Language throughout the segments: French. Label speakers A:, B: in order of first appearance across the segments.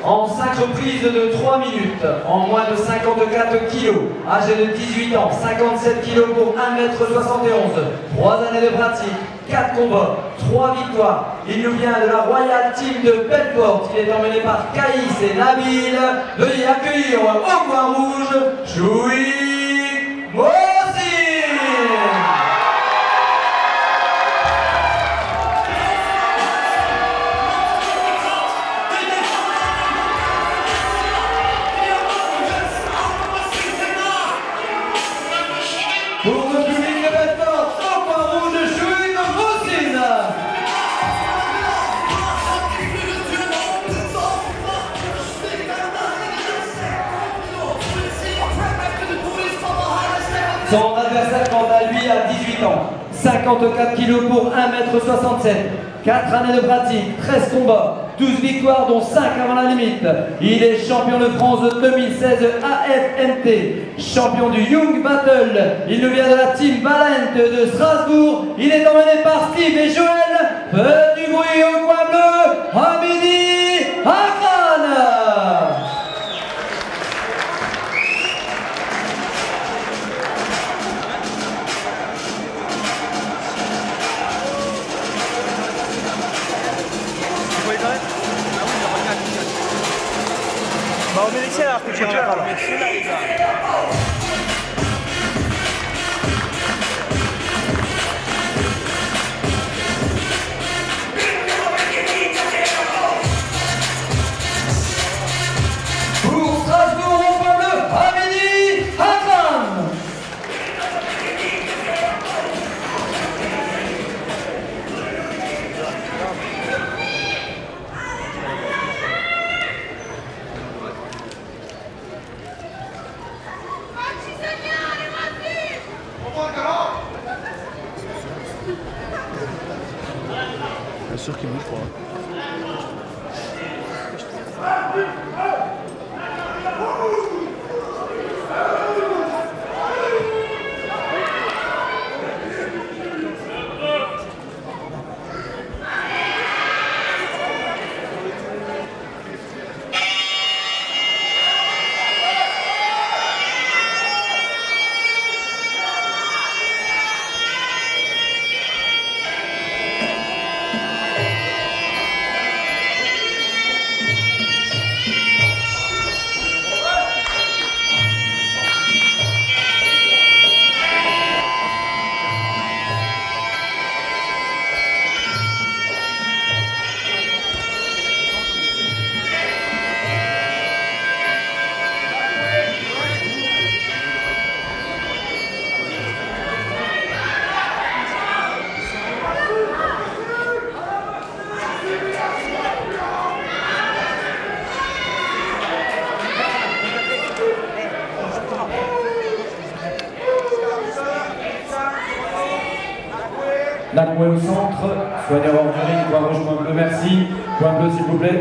A: en 5 reprises de 3 minutes, en moins de 54 kg, âgé de 18 ans, 57 kg pour 1m71, 3 années de pratique, 4 combats, 3 victoires. Il nous vient de la Royal Team de Belfort. Il est emmené par Caïs et Nabil. Veuillez accueillir au coin rouge, Choui Moussi. Pour le public de Belfort, au coin rouge, Choui Moussi. Son adversaire quant à lui a 18 ans, 54 kg pour 1m67, 4 années de pratique, 13 combats, 12 victoires dont 5 avant la limite. Il est champion de France de 2016 AFNT, champion du Young Battle. Il nous vient de la team Valente de Strasbourg. Il est emmené par Steve et Joël. Faites du bruit au coin bleu, Hamidi Hakan.
B: Bah on met les tiens là, tu vas pas là.
A: Pour Strasbourg au point bleu, Hamidi Hakan.
B: Bien sûr qu'il bouge pas.
A: Nakwe au centre, soigneur hors du ring, coin rouge, coin bleu, merci. Coin bleu s'il vous plaît.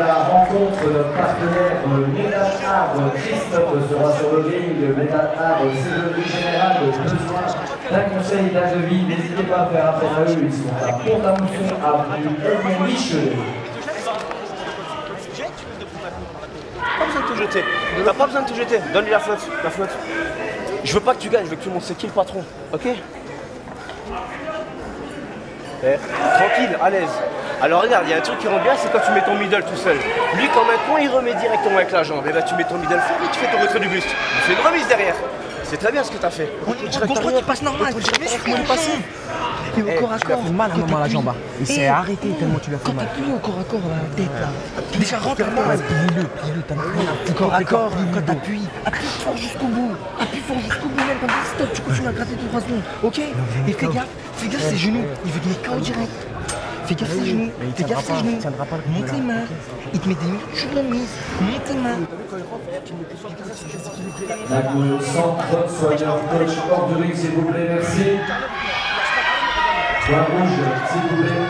A: la rencontre de notre partenaire Metal Arbre. Christophe sera sur le ring. Metal Arbre, c'est le général besoin d'un conseil, d'un devis. N'hésitez pas à faire appel à eux. Ils sont à Pont-à-Mousson, avenue Edmond-Michelet.
B: Pas besoin de te jeter. T'as pas besoin de te jeter. Donne-lui la flotte. La flotte. Je veux pas que tu gagnes, je veux que tu montres c'est qui le patron. Ok? Tranquille, à l'aise. Alors regarde, il y a un truc qui rend bien, c'est quand tu mets ton middle tout seul. Lui, quand maintenant il remet directement avec la jambe, et ben tu mets ton middle fort et tu fais ton retrait du buste. Tu fais une remise derrière. C'est très bien ce que tu as fait.
C: Contrôle, il passe normal. Comment il est passé? Il est au corps à corps. Tu lui as fait mal à un moment à la jambe. Il s'est arrêté tellement tu lui as fait mal. Quand t'appuies au corps à corps à la tête là. Déjà rentre là. Plie-le, t'as rien. Corps à corps, quand t'appuies. Appuie fort jusqu'au bout. Appuie fort jusqu'au bout même. Quand tu stop, tu continues à gratter 2-3 secondes. Ok? Et fais gaffe ses genoux. Il veut gagner KO direct. Fais gaffe ses genoux. Fais gaffe ses genoux. Monte les mains. Il te met des mains sur la mise. Monte les mains.
A: La cour centre, soigneur coach hors du ring, s'il vous plaît, merci. Point rouge, s'il vous plaît.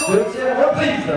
A: Deuxième reprise.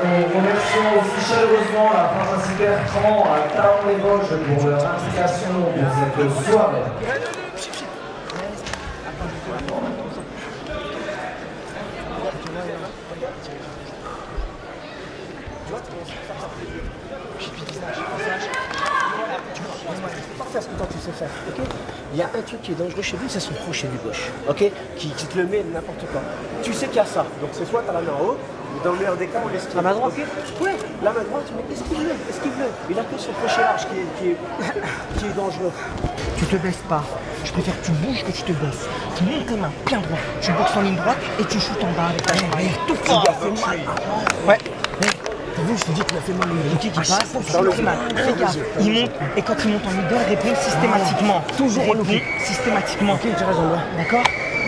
A: Nous remercions aussi chaleureusement la pharmacie Bertrand à Taon-les-Vosges pour leur implication pour cette soirée.
C: Faire ce que toi tu sais faire, ok? Il y a un truc qui est dangereux chez lui, c'est son crochet du gauche, ok? Qui te le met n'importe quoi. Tu sais qu'il y a ça, donc c'est soit tu as la main en haut,
B: Dans le meilleur des cas, on l'esquive.
C: La main droite?
B: Okay. Ouais, la main droite, mais esquive-le, esquive-le. Il a que son crochet large qui est dangereux.
C: Tu te baisses pas. Je préfère que tu bouges que tu te baisses. Tu montes tes mains bien droit. Tu boxes en ligne droite et tu shootes en bas avec ta jambe arrière. Tout fort.
B: Il a fait mal.
C: Ouais. T'as vu, je te dis qu'il a fait mal. Le kick qui passe, c'est mal. Fais gaffe. Il monte et quand il monte en middle, réponds systématiquement. Toujours au kick. Systématiquement. Ok, tu raison. D'accord?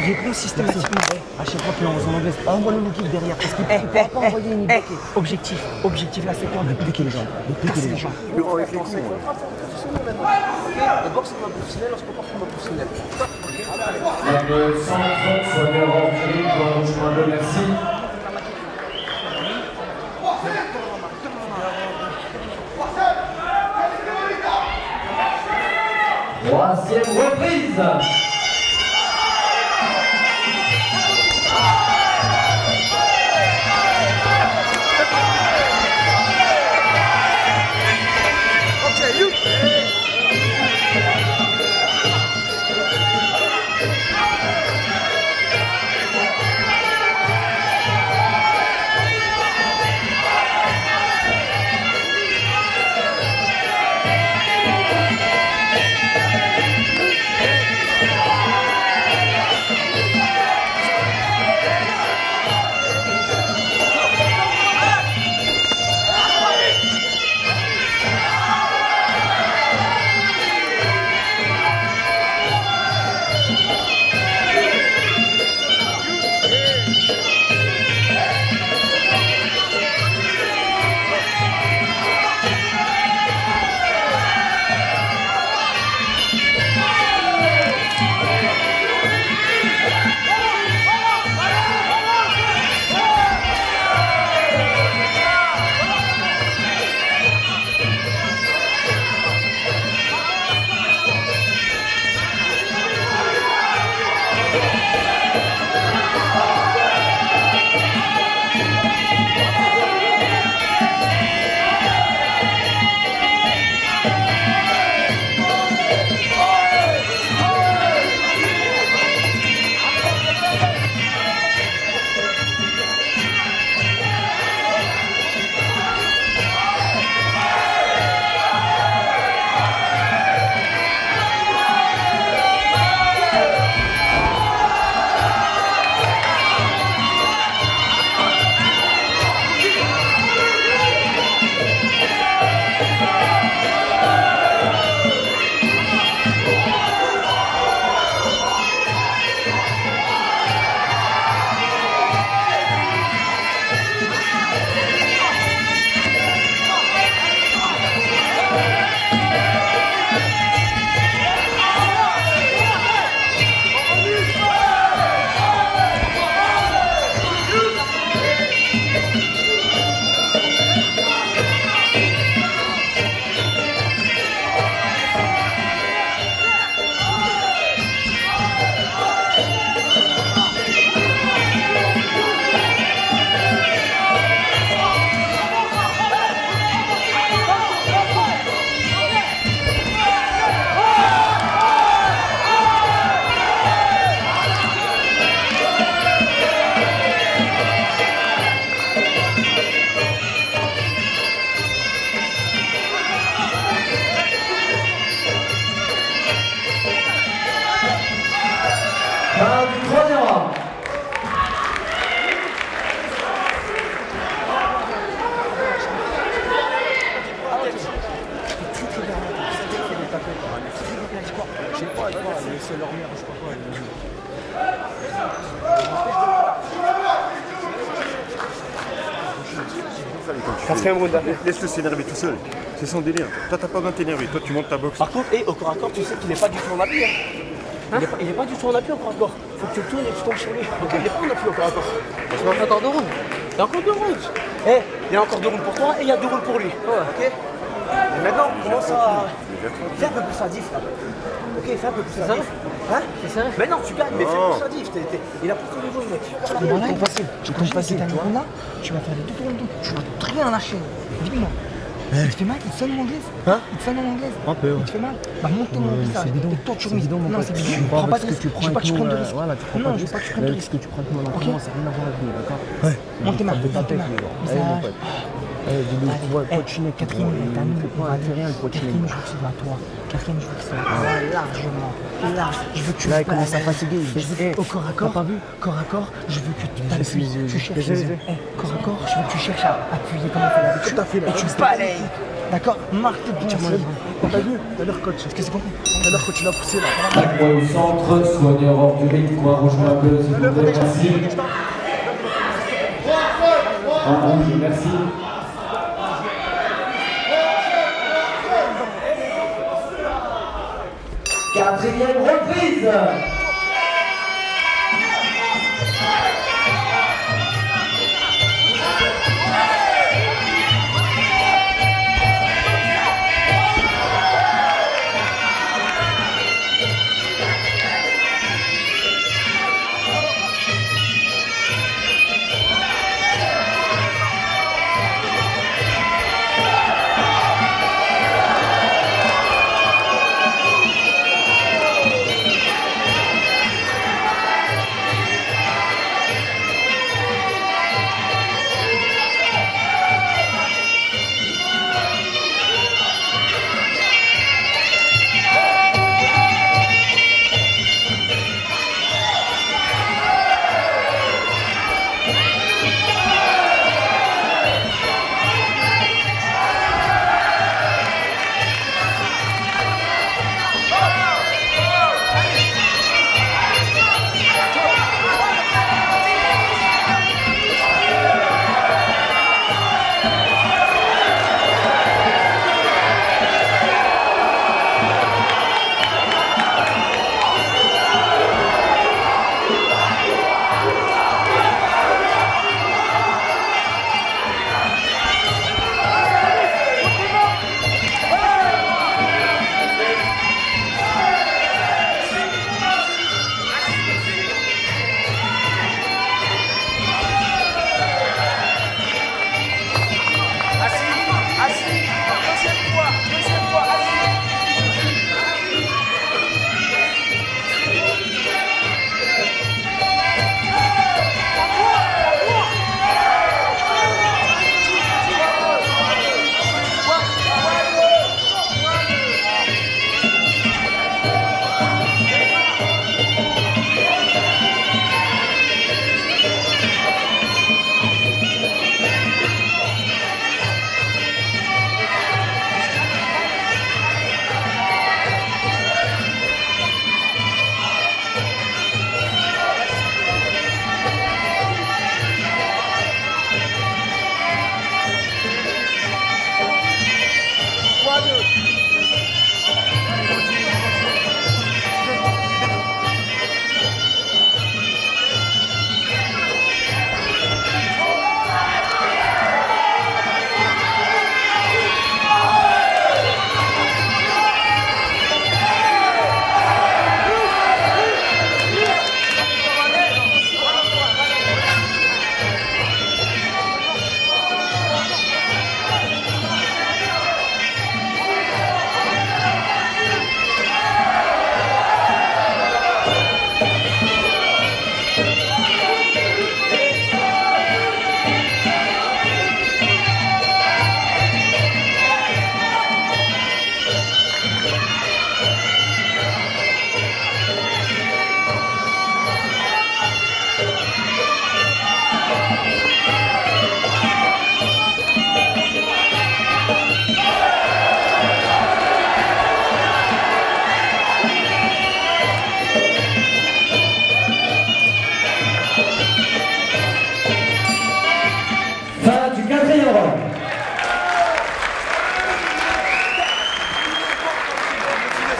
C: Réponds systématiquement.
D: À chaque fois qu'il envoie son anglais, envoie le kick derrière. Parce qu'il ne peut pas envoyer une bloquée.
C: Objectif, là c'est quoi?
D: De pliquer les jambes. De pliquer les jambes.
B: Avec les coups. D'abord, c'est comme un professionnel, on se comporte comme un professionnel.
A: Le centre soit bien rempli pour le chemin de merci. Troisième reprise.
C: c'est leur mère, je sais pas quoi.
B: Quatrième round.
E: Laisse-le s'énerver tout seul. C'est son délire. Toi, t'as pas besoin de t'énerver. Toi, tu montes ta boxe.
B: Par contre, au corps à corps, tu sais qu'il n'est pas du tout en appui. Hein. Il est pas du tout en appui au corps à corps. Faut que tu le tournes et tu tombes sur lui. Donc, il n'est pas en appui au corps à corps.
C: Il y a encore 2 rounds.
B: Il y a encore 2 rounds. Il y a encore 2 rounds pour toi et il y a 2 rounds pour lui. Ok. Et maintenant, on commence à. Fais un peu plus sadif là. Ok, fais un peu plus sadif. Hein? C'est sérieux? Mais non, tu gagnes, mais fais plus sadif. Il a pas trop de choses, mec.
C: C'est facile. Tu vas faire les 2 rounds, tu vas rien lâcher. Dis-moi. Il te fait mal? Il te sonne en anglaise?
D: Hein?
C: Il te sonne en anglaise?
D: Un peu.
C: Il te fait mal? Bah monte ton ça.
D: C'est bidon.
C: Toi tu
D: C'est bidon, mon
C: Non,
D: pote.
C: c'est bidon.
D: Tu
C: Prends
D: prends
C: pas
D: pas
C: de
D: ce que
C: risque.
D: tu
C: Je
D: prends
C: veux pas que tu prennes de risque.
D: Voilà, tu prends
C: Non,
D: pas de
C: je veux
D: risque.
C: pas que tu prennes de
D: Le
C: risque.
D: risque que tu prends avec mon entraînement, ça n'a rien à voir avec nous, d'accord?
C: Ouais. Monte tes mains.
D: Monte tes mains. Allez, mon pote. Poitrine,
C: Quatrième, t'as un niveau.
D: pas rien, le poitrine.
C: Quatrième, je veux que ce soit toi. Quatrième, je veux que ce soit toi. Largement. Large. Je veux que tu
D: Là, il commence à fatiguer.
C: Au corps à corps.
D: T'as pas vu?
C: Corps à corps, je veux que tu t'appuies. Tu cherches
D: les yeux.
C: corps à corps, je veux que tu cherches à appuyer comme on fait l'habitude.
D: Tout à fait, là.
C: Et tu balayes. D'accord? Marque tes points.
D: T'as vu? T'as l'air coach.
C: Qu'est-ce que c'est compris?
D: T'as l'air coach, il a poussé là.
A: Croix au centre, soigneur hors du ring, coin rouge un peu, s'il vous plaît, merci. En rouge, merci. Quatrième reprise.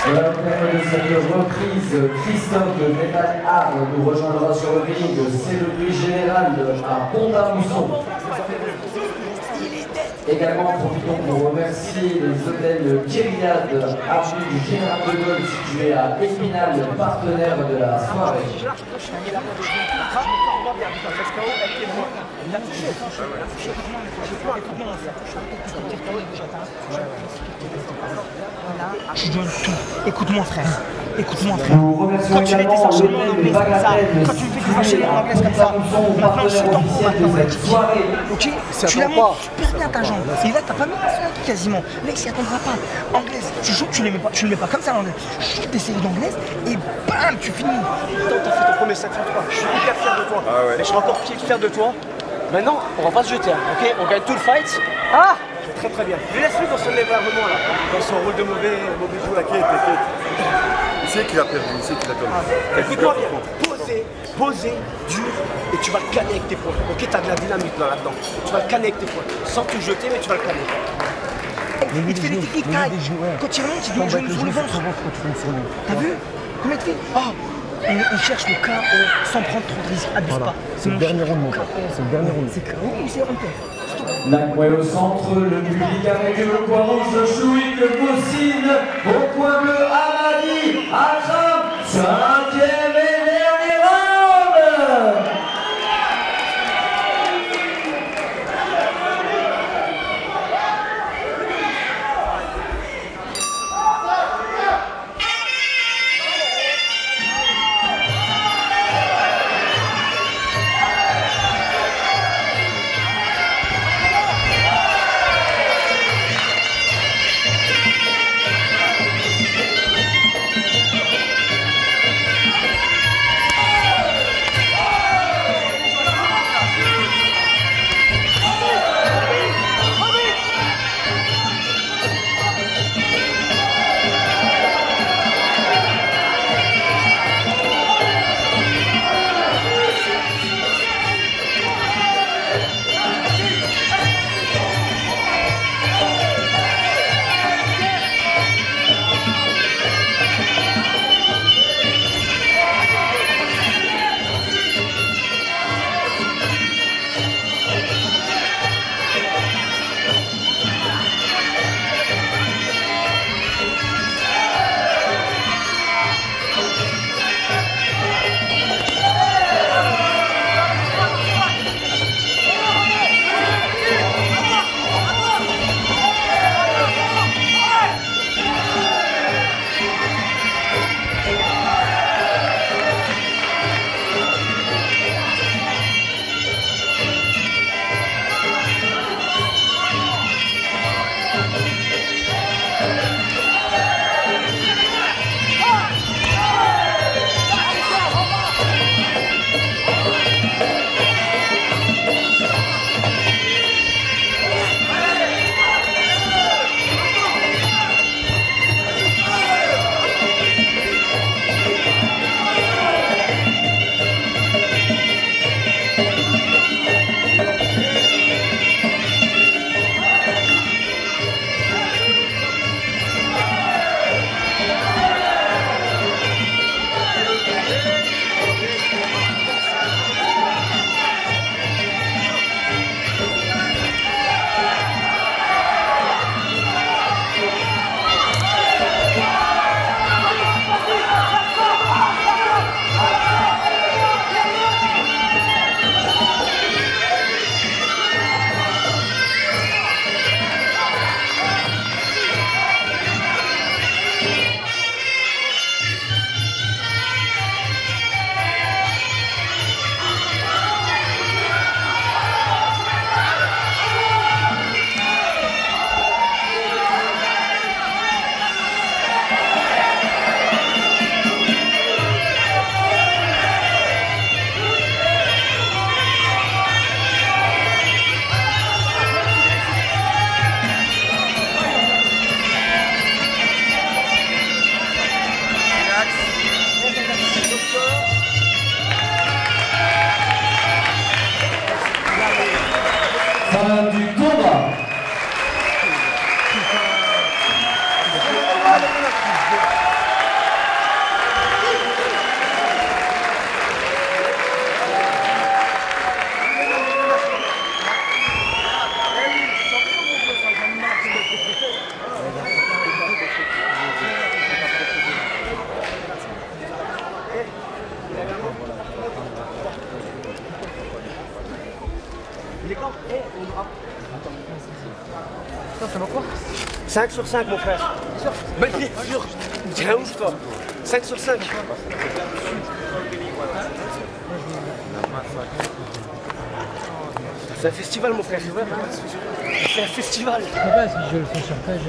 A: Après cette reprise, Christophe de Metal Art nous rejoindra sur le ring. C'est le prix général à Pont-à-Mousson. Également, profitons pour remercier les hôtels Kyriade, avenue du Général de Gaulle, situé à Épinal, partenaire de la soirée.
C: Je donne tout. Écoute-moi frère. Écoute-moi frère.
A: Nous remercions
C: Quand tu fais des
A: également
C: enchaînements en
A: l'hôtel
C: anglais comme ça,
A: Bagatelle,
C: quand tu fais des enchaînements en anglais comme ça, maintenant je suis ton pro maintenant, mec. Ok, tu la montes super bien ta jambe. Et là t'as pas mis la seule quasiment. Mec, s'y attendra pas. Anglaise, tu joues, tu le mets pas comme ça l'anglaise. Chut, des séries d'anglaise et bam, tu finis.
B: T'as fait ton premier sac sur toi. Je suis hyper fier de toi.
E: Ah ouais.
B: Mais je serai encore plus fier de toi. Maintenant, on va pas se jeter, hein, ok? On gagne tout le fight. Ah! Très très bien. Mais laisse-lui dans son événement là. Dans son rôle de mauvais joueur.
E: T'inquiète. Il sait qu'il a perdu, il sait qu'il a perdu.
B: Écoute-moi bien. Poser, dur, et tu vas le canner avec tes points. Ok, t'as de la dynamique là-dedans. Tu vas le canner avec tes points. Sans te jeter, mais tu vas le canner.
C: Il te fait des techniques taille. Quand il remonte, il doit jouer sur le ventre. T'as vu? Combien de fait? On cherche le KO sans prendre trop de risques. Abuse pas.
D: C'est le dernier round, mon gars. C'est le dernier round.
C: C'est KO ou c'est round?
A: La coin au centre, le public avec le coin rouge, Chouik, Bossine, au coin bleu, Amadi, Akram, 5e et dernier round. Fin du combat.
B: 5 sur 5, mon frère. Ben, bien sûr. T'es un ouf, toi. 5 sur 5. C'est un festival, mon frère. C'est un festival.
F: Je sais pas si je le fais sur page,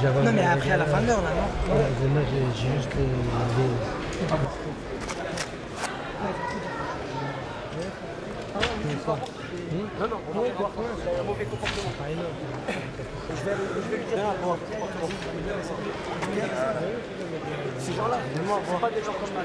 F: j'avais...
C: Non, mais après, à la fin de l'heure, là, non?
F: Ouais, moi, j'ai juste les...
B: Non, non, on va voir. C'est un mauvais comportement. Je vais lui dire. Ces gens-là, ce sont pas des gens comme moi.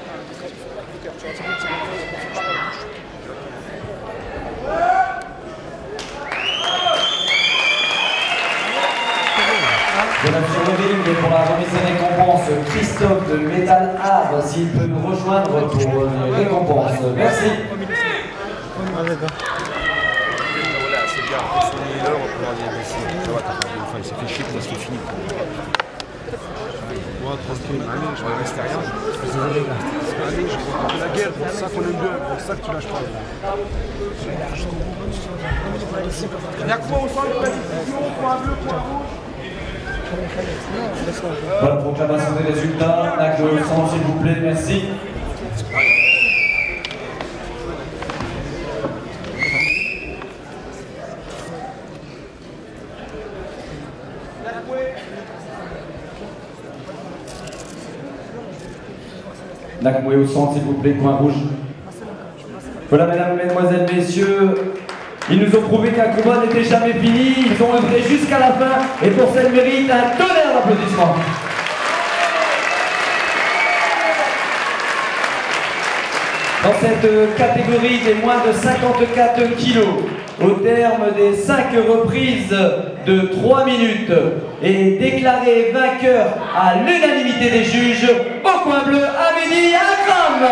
A: Voilà sur le ring pour la remise des récompenses, Christophe de Metal Art, s'il peut nous rejoindre pour les récompenses. Merci.
E: Voilà, c'est bien. Sur une heure, on peut aller ici. Ça va, enfin, il s'est fait chier parce qu'il est fini. Ouais, tranquille. Je vais rester rien. C'est la guerre, c'est ça qu'on aime bien, c'est ça que tu lâches pas. Il y a quoi au centre de la discussion, point bleu, point rouge?
A: Voilà, proclamation des résultats. Acte au centre, s'il vous plaît, merci. Nakmoué au centre, s'il vous plaît, coin rouge. Voilà, mesdames, mesdemoiselles, messieurs, ils nous ont prouvé qu'un combat n'était jamais fini, ils ont œuvré jusqu'à la fin, et pour cette mérite, un tonnerre d'applaudissements. Dans cette catégorie des moins de 54 kilos, au terme des 5 reprises de 3 minutes, est déclaré vainqueur à l'unanimité des juges, au coin bleu, Amélie Akram.